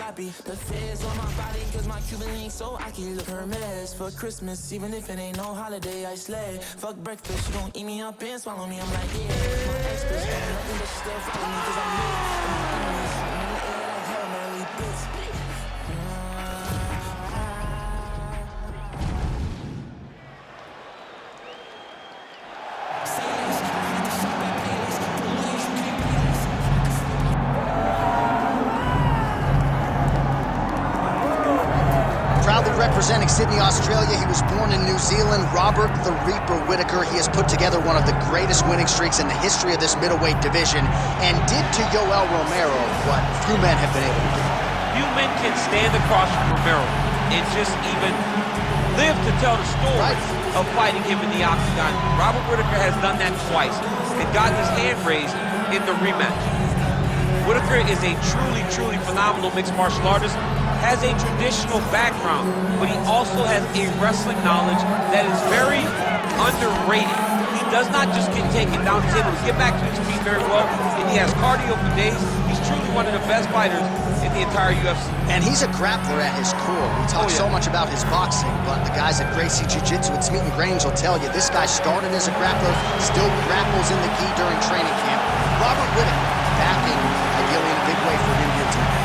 sloppy. The feds on my body cause my Cuban link so I can look Hermes for Christmas. Even if it ain't no holiday, I slay. Fuck breakfast, you gon' eat me up and swallow me. I'm like, yeah. My experts got nothing but still follow me cause I'm lit. And my enemies in the air like Hail Mary bits. Proudly representing Sydney, Australia, he was born in New Zealand, Robert the Reaper Whittaker. He has put together one of the greatest winning streaks in the history of this middleweight division and did to Yoel Romero what few men have been able to do. Few men can stand across from Romero and just even live to tell the story of fighting him in the octagon. Robert Whittaker has done that twice and gotten his hand raised in the rematch. Whittaker is a truly phenomenal mixed martial artist, has a traditional background, but he also has a wrestling knowledge that is very underrated. He does not just get taken down, he's able to get back to his feet very well, and he has cardio for days. He's truly one of the best fighters in the entire UFC. And he's a grappler at his core. We talk so much about his boxing, but the guys at Gracie Jiu-Jitsu at Smeaton Grange will tell you this guy started as a grappler, still grapples in the gi during training camp. Robert Whittaker back in, ideally in a big way for him here tonight.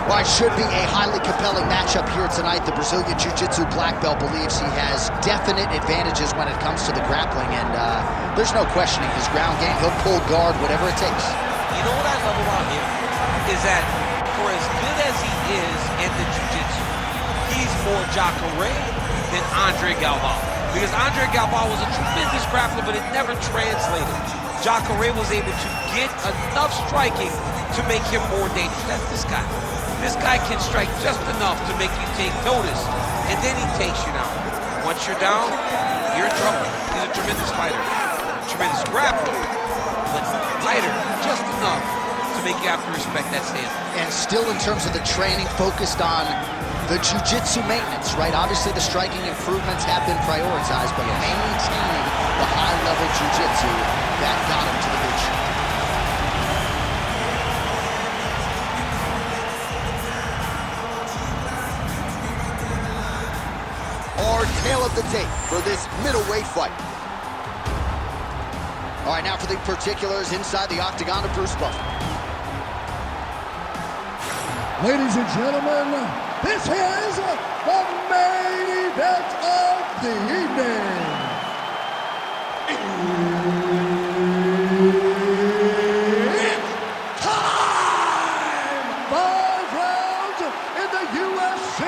Well, it should be a highly compelling matchup here tonight. The Brazilian Jiu-Jitsu black belt believes he has definite advantages when it comes to the grappling, and there's no questioning his ground game. He'll pull guard, whatever it takes. You know what I love about him is that for as good as he is in the Jiu-Jitsu, he's more Jacare than Andre Galvao. Because Andre Galvao was a tremendous grappler, but it never translated. Jacare was able to get enough striking to make him more dangerous. That's this guy. This guy can strike just enough to make you take notice, and then he takes you down. Once you're down, you're in trouble. He's a tremendous fighter, tremendous grappler, but fighter just enough to make you have to respect that stand. And still in terms of the training, focused on the jiu-jitsu maintenance, right? Obviously the striking improvements have been prioritized, but maintaining the high-level jiu-jitsu that got him to the big show. Our tale of the tape for this middleweight fight. All right, now for the particulars inside the octagon of Bruce Buffer. Ladies and gentlemen, this is the main event of the evening. It's time! 5 rounds in the UFC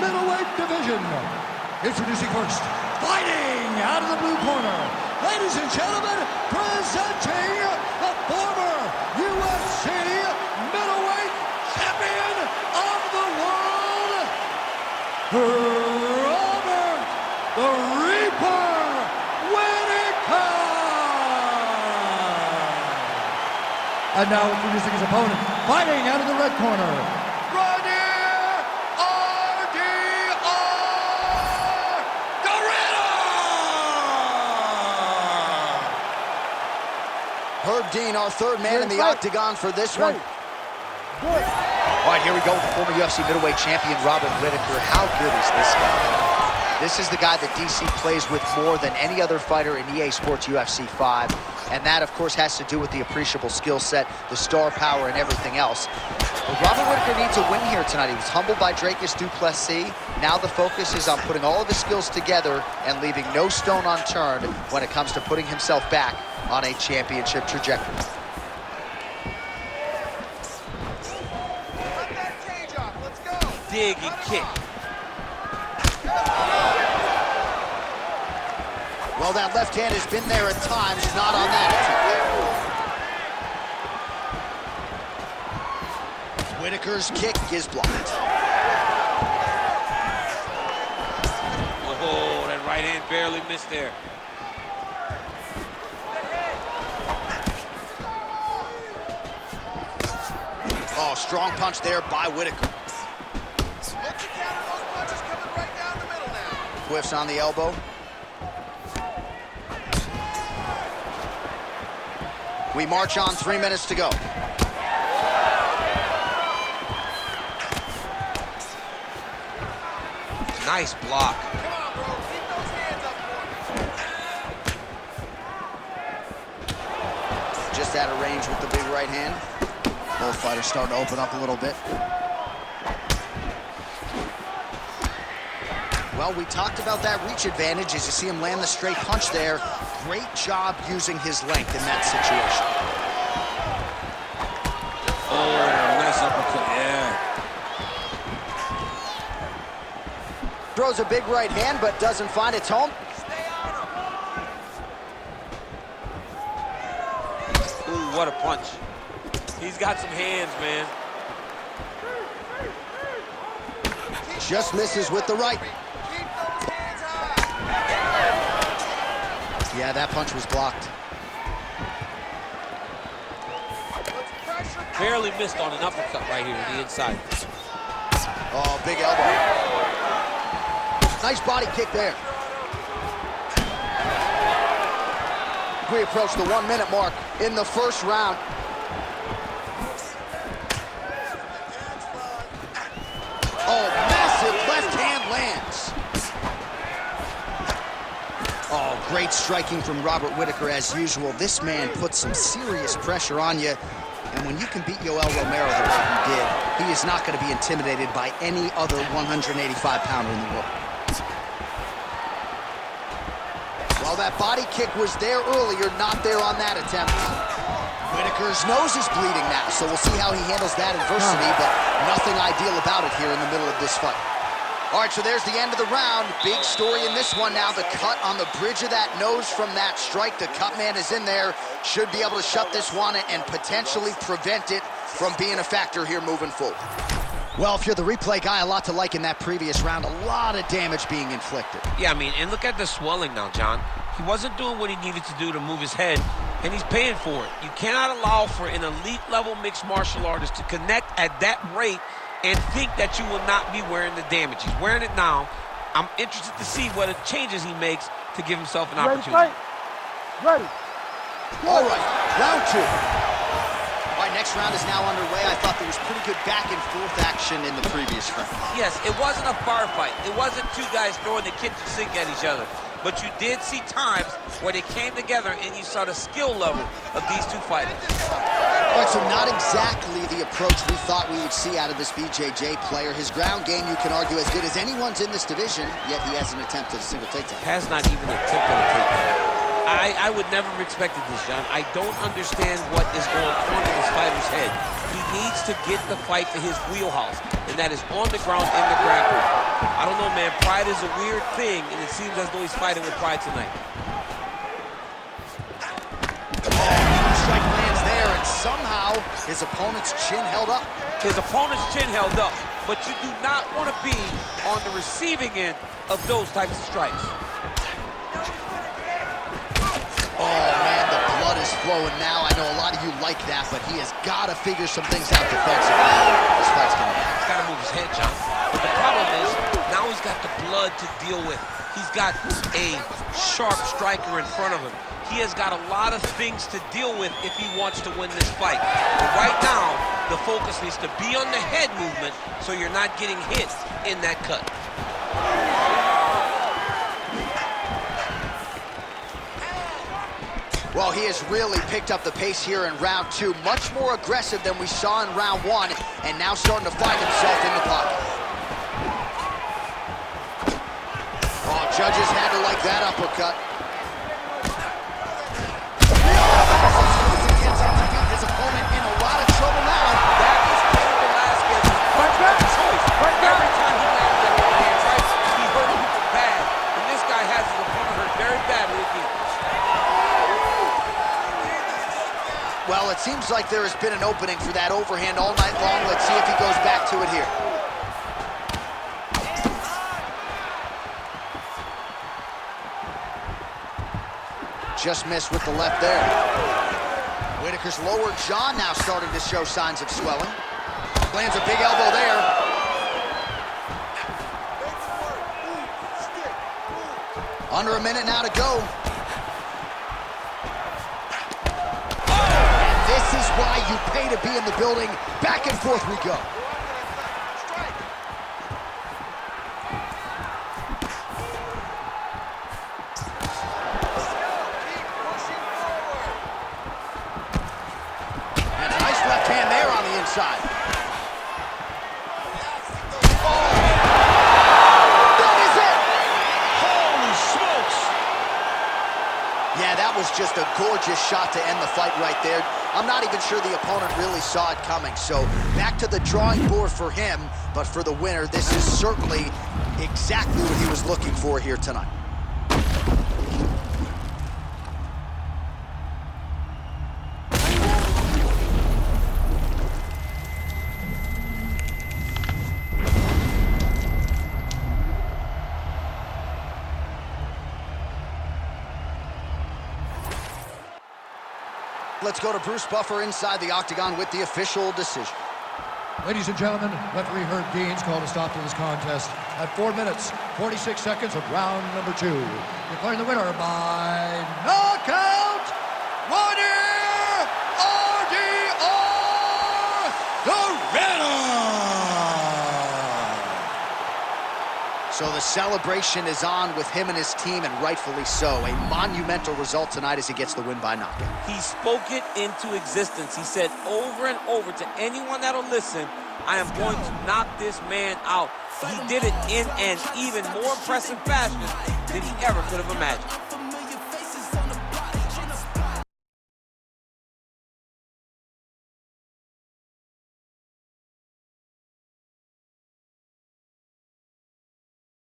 middleweight division. Introducing first, fighting out of the blue corner, ladies and gentlemen, presenting the former UFC middleweight champion of the world, Robert the Reaper Whittaker. And now introducing his opponent, fighting out of the red corner, Herb Dean, our third man in the octagon for this one. All right, here we go with the former UFC middleweight champion, Robert Whittaker. How good is this guy? This is the guy that DC plays with more than any other fighter in EA Sports UFC 5. And that, of course, has to do with the appreciable skill set, the star power, and everything else. But Robert Whittaker needs a win here tonight. He was humbled by Dracus du Plessis. Now the focus is on putting all of his skills together and leaving no stone unturned when it comes to putting himself back on a championship trajectory. Let that cage off. Let's go. Dig and kick. Well, that left hand has been there at times, not on that. Whittaker's kick is blocked. Oh, that right Right hand barely missed there. Oh, strong punch there by Whittaker. Look to counter those punches coming right down the middle now. Whiffs on the elbow. We march on, 3 minutes to go. Nice block. Come on, bro. Keep those hands up for me. Just out of range with the big right hand. Both fighters starting to open up a little bit. Well, we talked about that reach advantage as you see him land the straight punch there. Great job using his length in that situation. Oh, nice uppercut, yeah. Throws a big right hand, but doesn't find its home. Ooh, what a punch. He's got some hands, man. Just misses with the right. Keep those hands high. Yeah, that punch was blocked. Let's pressure. Barely missed on an uppercut right here on the inside. Oh, big elbow. Nice body kick there. We approach the 1 minute mark in the first round. Oh, massive left hand lands. Oh, great striking from Robert Whittaker as usual. This man puts some serious pressure on you. And when you can beat Yoel Romero the way he did, he is not going to be intimidated by any other 185-pounder in the world. While that body kick was there earlier, not there on that attempt. Whittaker's nose is bleeding now, so we'll see how he handles that adversity, but nothing ideal about it here in the middle of this fight. All right, so there's the end of the round. Big story in this one now. The cut on the bridge of that nose from that strike. The cut man is in there. Should be able to shut this one and potentially prevent it from being a factor here moving forward. Well, if you're the replay guy, a lot to like in that previous round. A lot of damage being inflicted. Yeah, I mean, and look at the swelling now, John. He wasn't doing what he needed to do to move his head, and he's paying for it. You cannot allow for an elite-level mixed martial artist to connect at that rate and think that you will not be wearing the damage. He's wearing it now. I'm interested to see what changes he makes to give himself an opportunity. Ready. All right, round two. All right, next round is now underway. I thought there was pretty good back and forth action in the previous round. Yes, it wasn't a bar fight. It wasn't two guys throwing the kitchen sink at each other. But you did see times where they came together and you saw the skill level of these two fighters. All right, so not exactly the approach we thought we would see out of this BJJ player. His ground game, you can argue, as good as anyone's in this division, yet he hasn't attempted a single takedown. Has not even attempted a takedown. I would never have expected this, John. I don't understand what is going on in this fighter's head. He needs to get the fight to his wheelhouse, and that is on the ground in the grappling. I don't know, man. Pride is a weird thing, and it seems as though he's fighting with pride tonight. Strike lands there, and somehow his opponent's chin held up. His opponent's chin held up, but you do not want to be on the receiving end of those types of strikes. Oh, man, the blood is flowing now. I know a lot of you like that, but he has got to figure some things out defensively. This fight's going to happen. He's got to move his head, John. But the problem is, now he's got the blood to deal with. He's got a sharp striker in front of him. He has got a lot of things to deal with if he wants to win this fight. But right now, the focus needs to be on the head movement so you're not getting hit in that cut. Well, he has really picked up the pace here in round two. Much more aggressive than we saw in round one, and now starting to find himself in the pocket. Oh, judges had to like that uppercut. His opponent in a lot of trouble now. That is Cain Velasquez's choice. Every time he landed that overhand right, he hurt him bad. And this guy has his opponent hurt very badly again. Well, it seems like there has been an opening for that overhand all night long. Let's see if he goes back to it here. Just missed with the left there. Whittaker's lower jaw now starting to show signs of swelling. Lands a big elbow there. Under a minute now to go. And this is why you pay to be in the building. Back and forth we go. And a nice left hand there on the inside. Yeah, that was just a gorgeous shot to end the fight right there. I'm not even sure the opponent really saw it coming. So back to the drawing board for him, but for the winner, this is certainly exactly what he was looking for here tonight. Let's go to Bruce Buffer inside the octagon with the official decision. Ladies and gentlemen, referee Herb Dean's called a stop to this contest at 4 minutes, 46 seconds of round number 2. Declaring the winner by knockout, Whittaker, RDR, the winner! So the celebration is on with him and his team, and rightfully so. A monumental result tonight as he gets the win by knockout. He spoke it into existence. He said over and over to anyone that'll listen, I am going to knock this man out. He did it in an even more impressive fashion than he ever could have imagined.